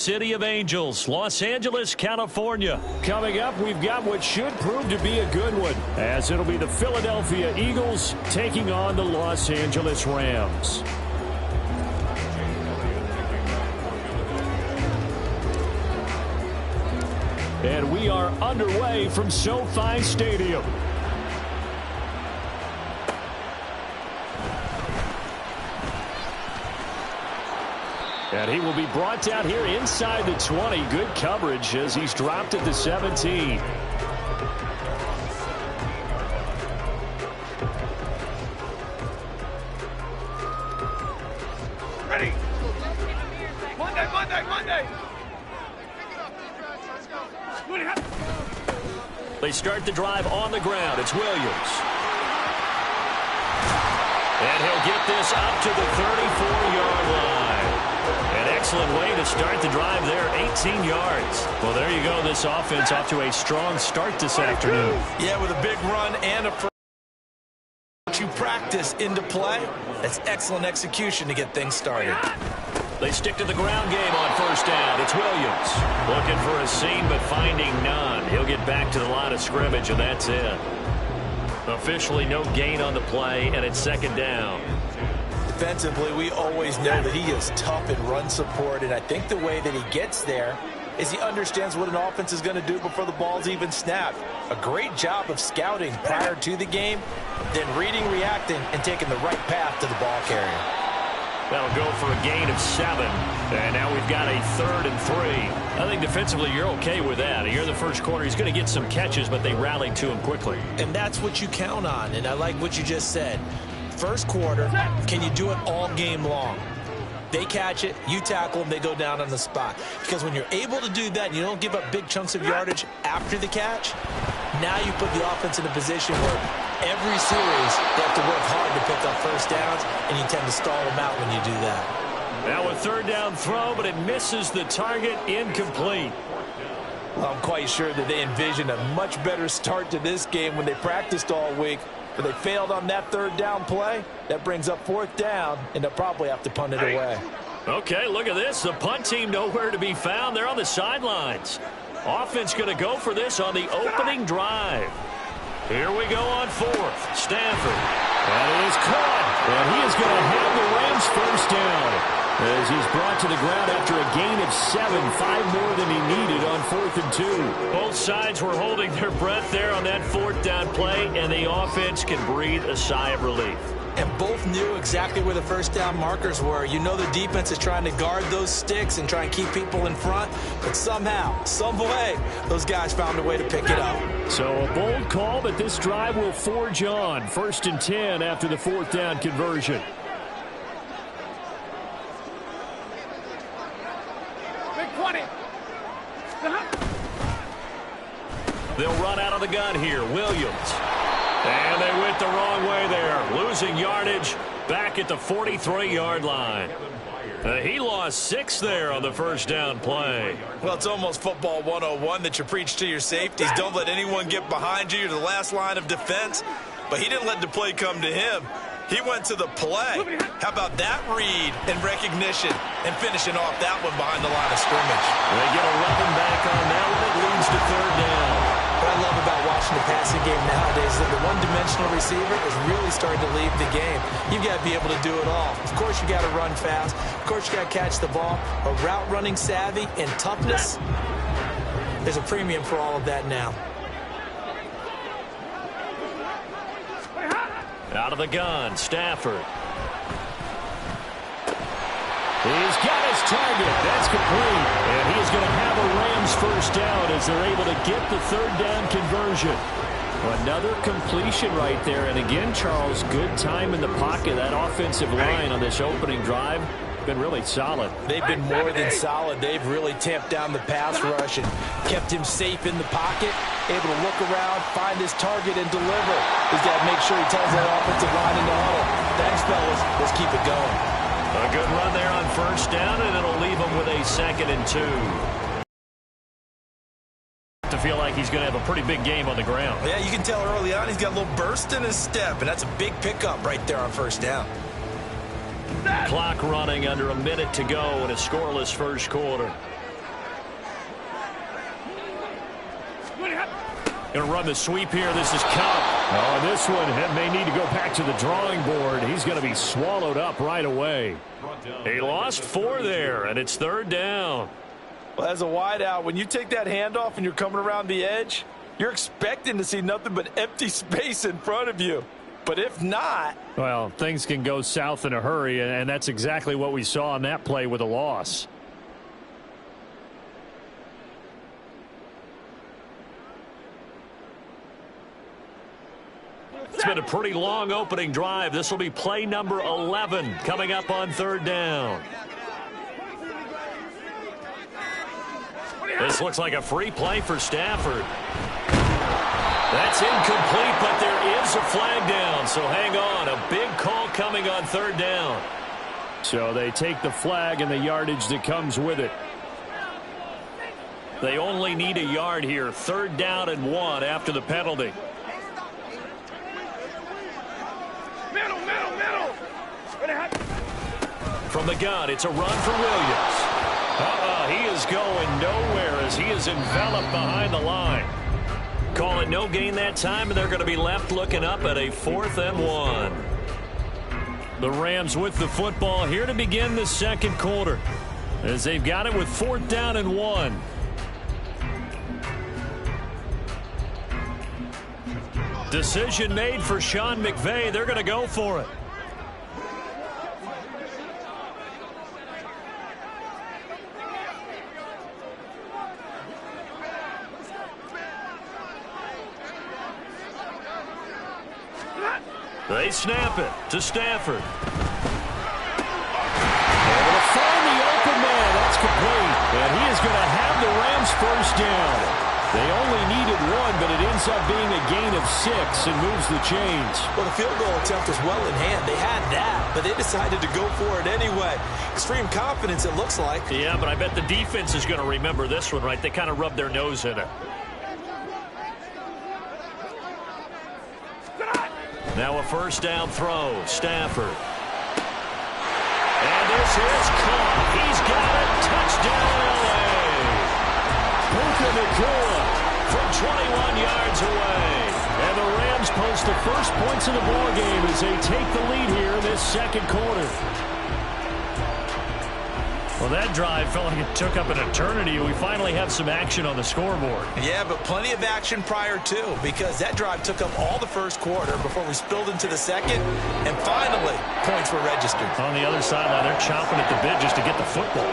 City of Angels, Los Angeles, California. Coming up, we've got what should prove to be a good one, as it'll be the Philadelphia Eagles taking on the Los Angeles Rams. And we are underway from SoFi Stadium. And he will be brought down here inside the 20. Good coverage as he's dropped at the 17. Ready. Monday. They start the drive on the ground. It's Williams. And he'll get this up to the 34-yard line. An excellent way to start the drive there, 18 yards. Well, there you go. This offense off to a strong start this afternoon. Yeah, with a big run and a you practice into play. That's excellent execution to get things started. They stick to the ground game on first down. It's Williams. Looking for a seam, but finding none. He'll get back to the line of scrimmage, and that's it. Officially no gain on the play, and it's second down. Defensively, we always know that he is tough in run support, and I think the way that he gets there is he understands what an offense is going to do before the ball's even snapped. A great job of scouting prior to the game, then reading, reacting, and taking the right path to the ball carrier. That'll go for a gain of 7. And now we've got a 3rd and 3. I think defensively you're okay with that. Here in the first quarter, he's going to get some catches, but they rallied to him quickly. And that's what you count on, and I like what you just said. First quarter, can you do it all game long? They catch it, you tackle them, they go down on the spot. Because when you're able to do that and you don't give up big chunks of yardage after the catch, now you put the offense in a position where every series they have to work hard to pick up first downs, and you tend to stall them out when you do that. Now a third down throw, but it misses the target, incomplete. I'm quite sure that they envisioned a much better start to this game when they practiced all week. But they failed on that third down play. That brings up fourth down, and they'll probably have to punt it away. Okay, look at this. The punt team nowhere to be found. They're on the sidelines. Offense going to go for this on the opening drive. Here we go on fourth. Stafford. And it is caught. And he is going to have the Rams first down as he's brought to the ground after a gain of 7, 5 more than he needed on 4th and 2. Both sides were holding their breath there on that fourth down play, and the offense can breathe a sigh of relief. And both knew exactly where the first down markers were. You know the defense is trying to guard those sticks and try and keep people in front, but somehow, some way, those guys found a way to pick it up. So a bold call, but this drive will forge on. 1st and 10 after the fourth down conversion. They'll run out of the gun here. Williams. And they went the wrong way there. Losing yardage back at the 43-yard line. He lost 6 there on the first down play. Well, it's almost football 101 that you preach to your safeties. Don't let anyone get behind you. You're the last line of defense. But he didn't let the play come to him. He went to the play. How about that read and recognition and finishing off that one behind the line of scrimmage? They get 11 back on that one. It leads to third down. What I love about watching the passing game nowadays is that the one-dimensional receiver is really starting to leave the game. You've got to be able to do it all. Of course, you got to run fast. Of course, you got to catch the ball. But route running savvy and toughness, there's a premium for all of that now. Out of the gun, Stafford. He's got his target. That's complete. And he is going to have a Rams first down as they're able to get the third down conversion. Another completion right there. And again, Charles, good time in the pocket. That offensive line on this opening drive been really solid. They've been more than solid. They've really tamped down the pass rush and kept him safe in the pocket, able to look around, find his target, and deliver. He's got to make sure he tells that offensive line in the huddle, thanks, fellas. Let's keep it going. A good run there on first down, and it'll leave him with a 2nd and 2. To feel like he's going to have a pretty big game on the ground. Yeah, you can tell early on he's got a little burst in his step, and that's a big pickup right there on first down. Clock running under a minute to go in a scoreless first quarter. Going to run the sweep here. This is Cup. Oh, this one may need to go back to the drawing board. He's going to be swallowed up right away. He lost 4 there, and it's 3rd down. Well, as a wideout, when you take that handoff and you're coming around the edge, you're expecting to see nothing but empty space in front of you. But if not... well, things can go south in a hurry, and that's exactly what we saw on that play with a loss. It's been a pretty long opening drive. This will be play number 11 coming up on 3rd down. This looks like a free play for Stafford. That's incomplete, but there is a flag down, so hang on. A big call coming on 3rd down. So they take the flag and the yardage that comes with it. They only need a yard here. 3rd down and 1 after the penalty. From the gun, it's a run for Williams. He is going nowhere as he is enveloped behind the line. Call it no gain that time, and they're going to be left looking up at a 4th and 1. The Rams with the football here to begin the 2nd quarter, as they've got it with 4th down and 1. Decision made for Sean McVay. They're going to go for it. They snap it to Stafford. Able to find the open man. That's complete. And he is going to have the Rams 1st down. They only needed 1, but it ends up being a gain of 6 and moves the chains. Well, the field goal attempt was well in hand. They had that, but they decided to go for it anyway. Extreme confidence, it looks like. Yeah, but I bet the defense is going to remember this one, right? They kind of rubbed their nose in it. Now a 1st down throw. Stafford. And this is caught. He's got it. Touchdown, L.A. Puka Nacua from 21 yards away. And the Rams post the first points of the ballgame as they take the lead here in this 2nd quarter. Well, that drive felt like it took up an eternity. We finally have some action on the scoreboard. Yeah, but plenty of action prior to, because that drive took up all the 1st quarter before we spilled into the 2nd, and finally, points were registered. On the other sideline, they're chomping at the bit just to get the football.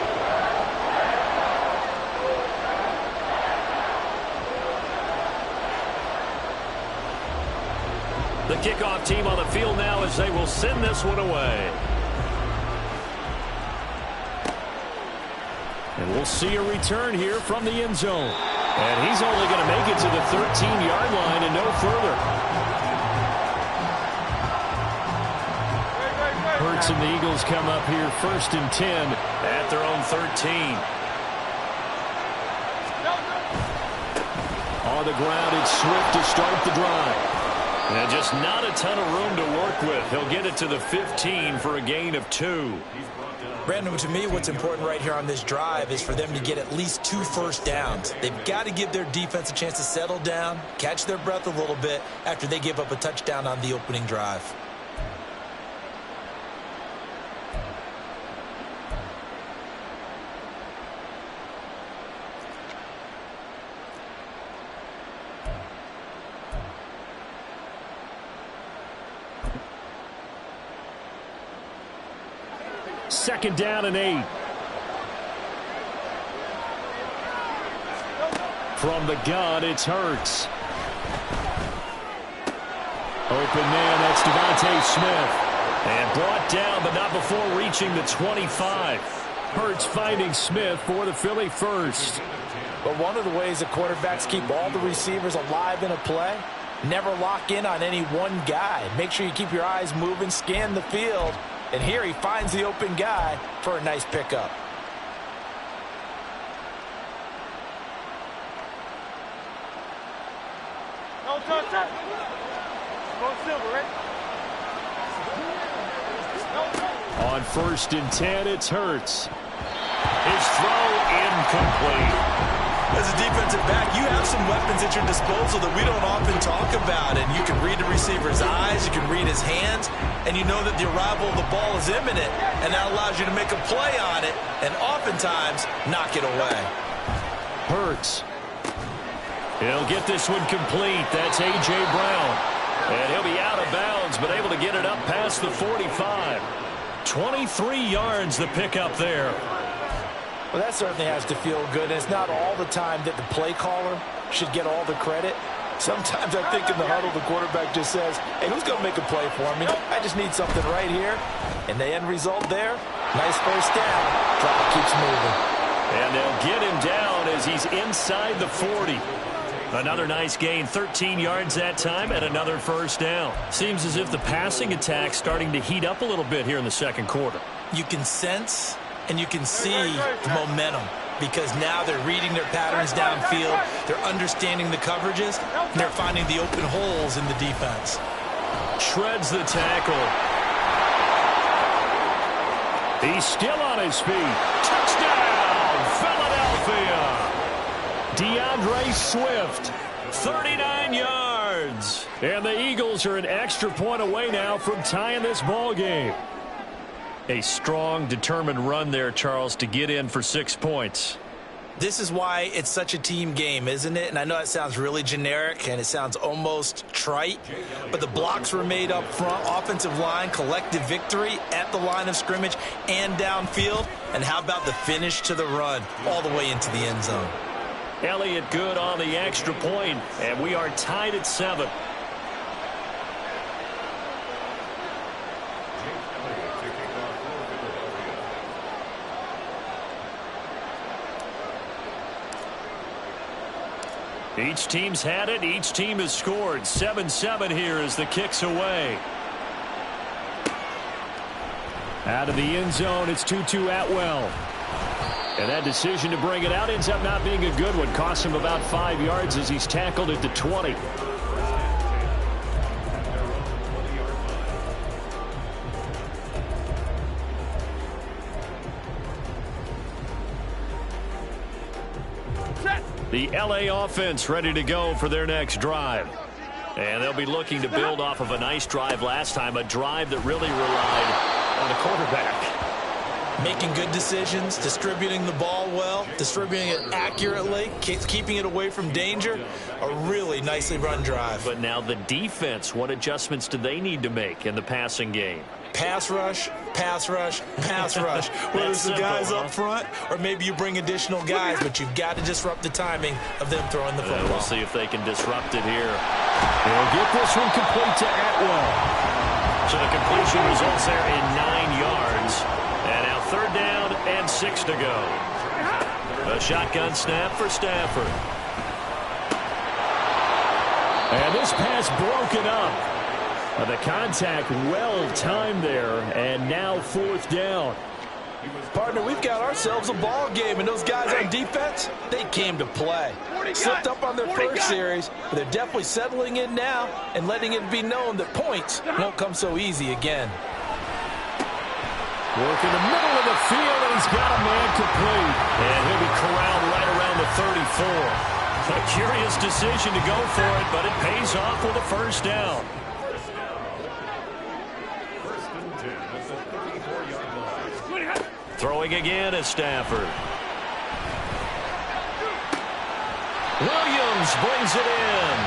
The kickoff team on the field now as they will send this one away. And we'll see a return here from the end zone. And he's only going to make it to the 13-yard line and no further. Hurts and the Eagles come up here 1st and 10 at their own 13. On the ground, it's Swift to start the drive. And just not a ton of room to work with. He'll get it to the 15 for a gain of 2. Brandon, to me, what's important right here on this drive is for them to get at least 2 first downs. They've got to give their defense a chance to settle down, catch their breath a little bit after they give up a touchdown on the opening drive. Second down and 8. From the gun, it's Hurts. Open man, that's Devontae Smith. And brought down, but not before reaching the 25. Hurts finding Smith for the Philly first. But one of the ways that quarterbacks keep all the receivers alive in a play, never lock in on any one guy. Make sure you keep your eyes moving, scan the field. And here he finds the open guy for a nice pickup. On 1st and 10, it's Hurts. His throw incomplete. As a defensive back, you have some weapons at your disposal that we don't often talk about. And you can read the receiver's eyes, you can read his hands, and you know that the arrival of the ball is imminent, and that allows you to make a play on it and oftentimes knock it away. Hurts. He'll get this one complete. That's A.J. Brown. And he'll be out of bounds, but able to get it up past the 45. 23 yards the pickup there. Well, that certainly has to feel good. And it's not all the time that the play caller should get all the credit. Sometimes I think in the huddle, the quarterback just says, hey, who's going to make a play for me? I just need something right here. And the end result there, nice first down. Clock keeps moving. And they'll get him down as he's inside the 40. Another nice gain, 13 yards that time, and another first down. Seems as if the passing attack's starting to heat up a little bit here in the second quarter. You can sense and you can see the momentum because now they're reading their patterns downfield, they're understanding the coverages, and they're finding the open holes in the defense. Shreds the tackle. He's still on his feet. Touchdown, Philadelphia! DeAndre Swift, 39 yards. And the Eagles are an extra point away now from tying this ball game. A strong, determined run there, Charles, to get in for 6 points. This is why it's such a team game, isn't it? And I know it sounds really generic and it sounds almost trite, but the blocks were made up front, offensive line, collective victory at the line of scrimmage and downfield. And how about the finish to the run all the way into the end zone? Elliott good on the extra point, and we are tied at 7. Each team's had it. Each team has scored. 7-7 here as the kick's away. Out of the end zone, it's 2-2 Atwell. And that decision to bring it out ends up not being a good one. Costs him about 5 yards as he's tackled at the 20. The LA offense ready to go for their next drive. And they'll be looking to build off of a nice drive last time, a drive that really relied on the quarterback. Making good decisions, distributing the ball well, distributing it accurately, keeping it away from danger. A really nicely run drive. But now the defense, what adjustments do they need to make in the passing game? Pass rush, pass rush, pass rush. Whether it's the guys up front or maybe you bring additional guys, but you've got to disrupt the timing of them throwing the football. We'll see if they can disrupt it here. They'll get this one complete to Atwell. So the completion results there in 9 yards. And now 3rd down and 6 to go. A shotgun snap for Stafford. And this pass broken up. The contact well-timed there, and now 4th down. Partner, we've got ourselves a ball game, and those guys on defense, they came to play. Slipped up on their first series, but they're definitely settling in now and letting it be known that points won't come so easy again. Work in the middle of the field, and he's got a man complete. And he'll be corralled right around the 34. A curious decision to go for it, but it pays off with a first down. Throwing again is Stafford. Williams brings it in.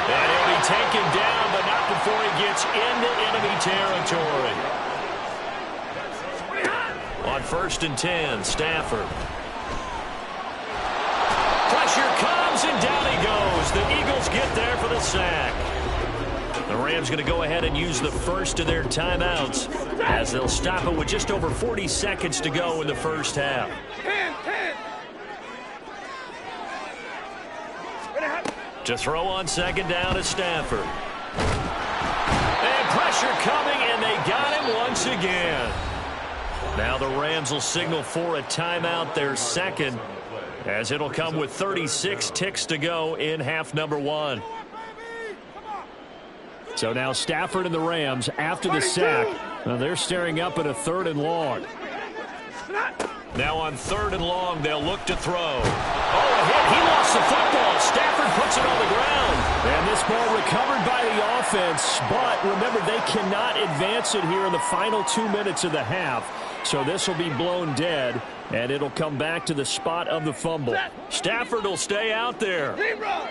And he'll be taken down, but not before he gets into enemy territory. On 1st and 10, Stafford. Pressure comes, and down he goes. The Eagles get there for the sack. The Rams going to go ahead and use the first of their timeouts as they'll stop it with just over 40 seconds to go in the first half. To throw on 2nd down is Stafford. And pressure coming, and they got him once again. Now the Rams will signal for a timeout, their second, as it'll come with 36 ticks to go in half number 1. So now Stafford and the Rams, after the sack, they're staring up at a 3rd and long. Now on 3rd and long, they'll look to throw. Oh, a hit. He lost the football. Stafford puts it on the ground. And this ball recovered by the offense, but remember, they cannot advance it here in the final 2 minutes of the half. So this will be blown dead, and it'll come back to the spot of the fumble. Stafford will stay out there.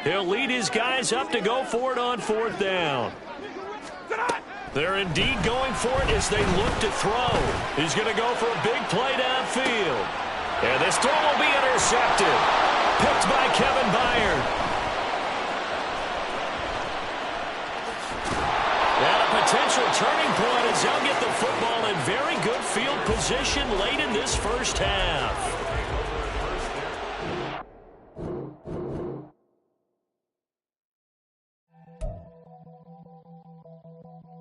He'll lead his guys up to go for it on 4th down. They're indeed going for it as they look to throw. He's going to go for a big play downfield. And this throw will be intercepted. Picked by Kevin Byard. And a potential turning point as they'll get the football in very good field position late in this first half.